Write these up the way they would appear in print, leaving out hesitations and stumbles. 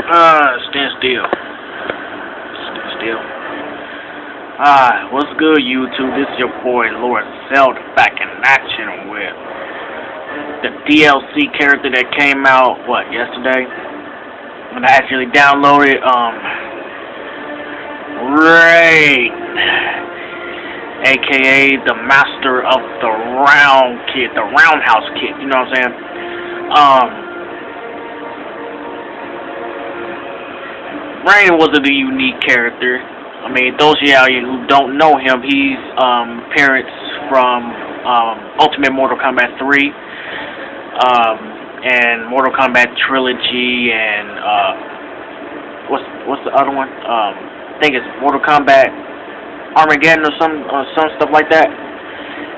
Stand still. Stand still. What's good, YouTube? This is your boy, Lord Zelda, back in action with the DLC character that came out, yesterday? And I actually downloaded, Raid, aka the Master of the Roundhouse Kit, you know what I'm saying? Rain was a unique character. I mean, those of y'all who don't know him, he's parents from Ultimate Mortal Kombat 3 and Mortal Kombat Trilogy and what's the other one? I think it's Mortal Kombat Armageddon or some stuff like that.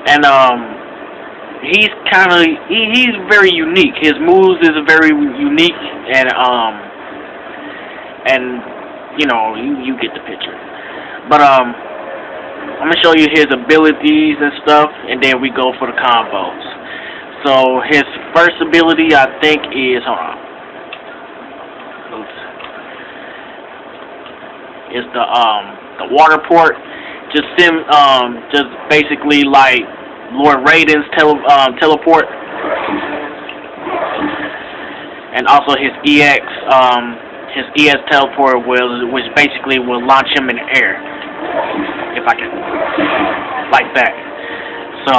And he's he's very unique. His moves is very unique, and you know, you get the picture. But I'm gonna show you his abilities and stuff, and then we go for the combos. So his first ability, I think, is is the water port. Just basically like Lord Raiden's teleport, and also his EX. His ES teleport which basically will launch him in the air, if I can, like that. So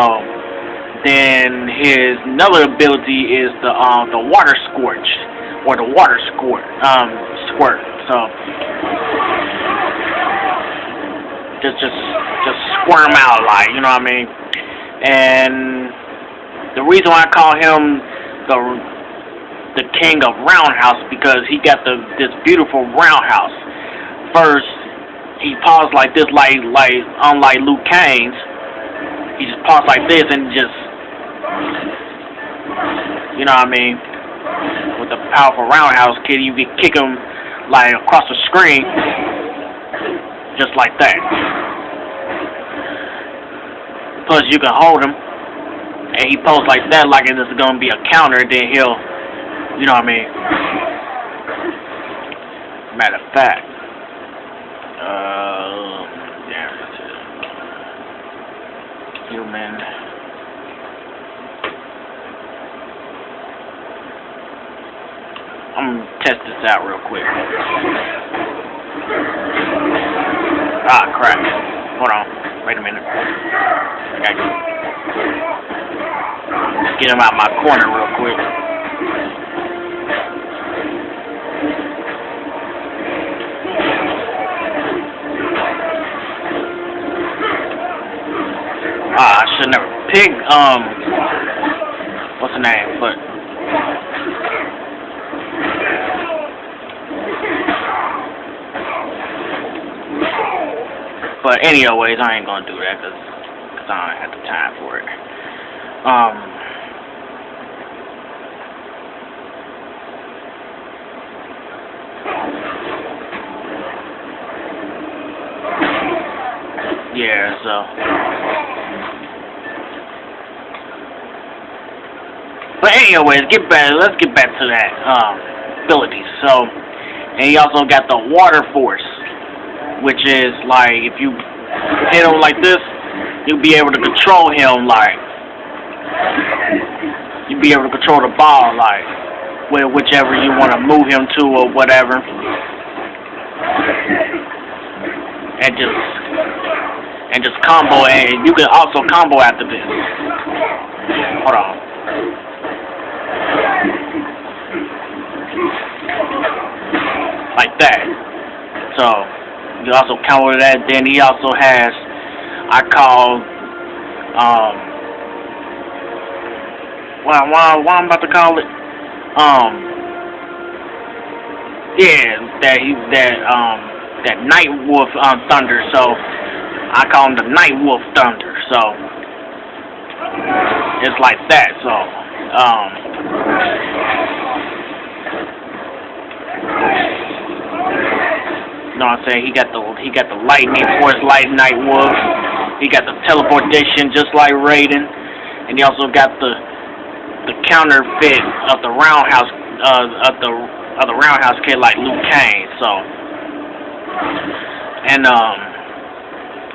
then his another ability is the water scorch, or the water squirt. So just squirm out, like, you know what I mean. And the reason why I call him the king of roundhouse, because he got this beautiful roundhouse. First, he paused like this, like unlike Liu Kang's. He just paused like this and just, you know what I mean. With the powerful roundhouse kid, you can kick him like across the screen, just like that. Plus, you can hold him, and he posed like that, like it's gonna be a counter. Then he'll, you know what I mean? Matter of fact, human. I'm gonna test this out real quick. Crap. Hold on. Wait a minute. I gotta get him out my corner real quick. I should never pick, what's the name, but anyways, I ain't gonna do that, cause I don't have the time for it. Yeah, so. But anyways, let's get back to that ability. So, and he also got the water force, which is like if you hit him like this, you'll be able to control him, like you'll be able to control the ball, like whichever you want to move him to or whatever, and just combo, and you can also combo after this. Hold on. Like that. So you also combo that. Then he also has, I call, what I'm about to call it, that Night Wolf Thunder. So I call him the Night Wolf Thunder. So it's like that. So you know what I'm saying? He got the lightning force, light Night Wolf. He got the teleportation just like Raiden, and he also got the counterfeit of the roundhouse, of the other roundhouse kick like Liu Kang. So, and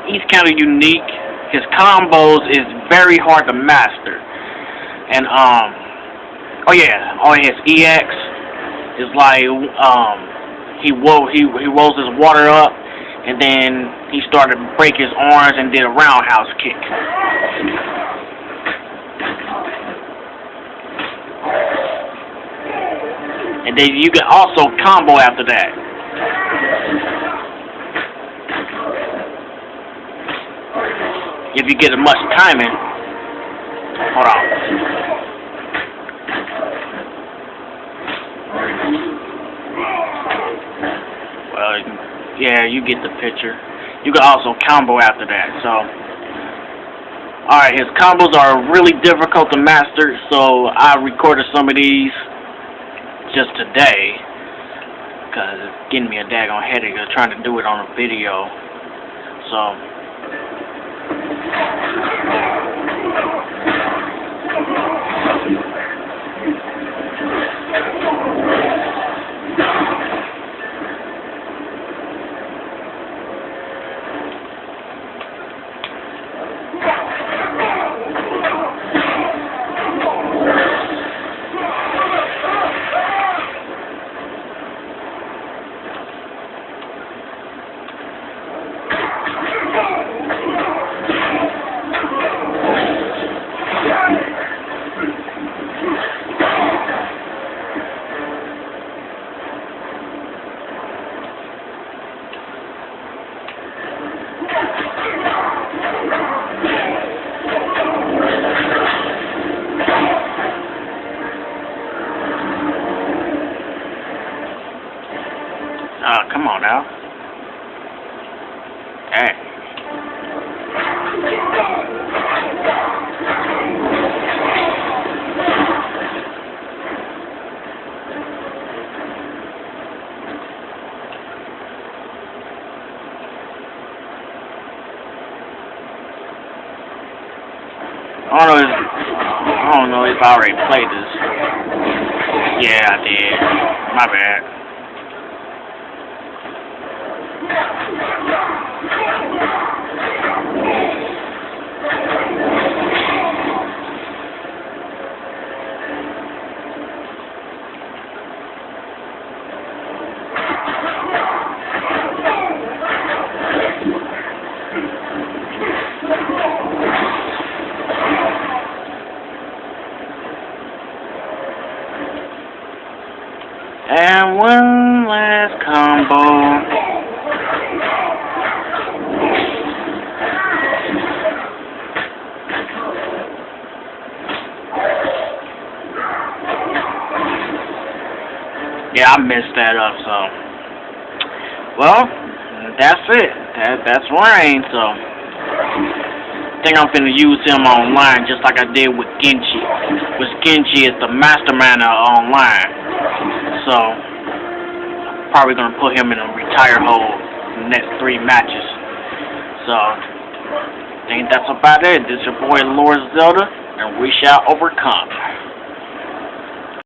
he's kind of unique. His combos is very hard to master. And oh his EX is like he rolls his water up, and then he started to break his arms and did a roundhouse kick. And then you can also combo after that. If you get much timing. Hold on. Well, yeah, you get the picture. You can also combo after that. So, alright, his combos are really difficult to master, so I recorded some of these just today, because it's getting me a daggone headache of trying to do it on a video. So, come on now. Hey. I don't know if I already played this. Yeah, I did. My bad. And one last combo. Yeah, I messed that up, so. Well, that's it. That's Rain, so. I think I'm finna use him online just like I did with Genji. Which Genji is the mastermind online. So, probably gonna put him in a retire hold in the next 3 matches. So, I think that's about it. This is your boy Lord Zelda, and we shall overcome.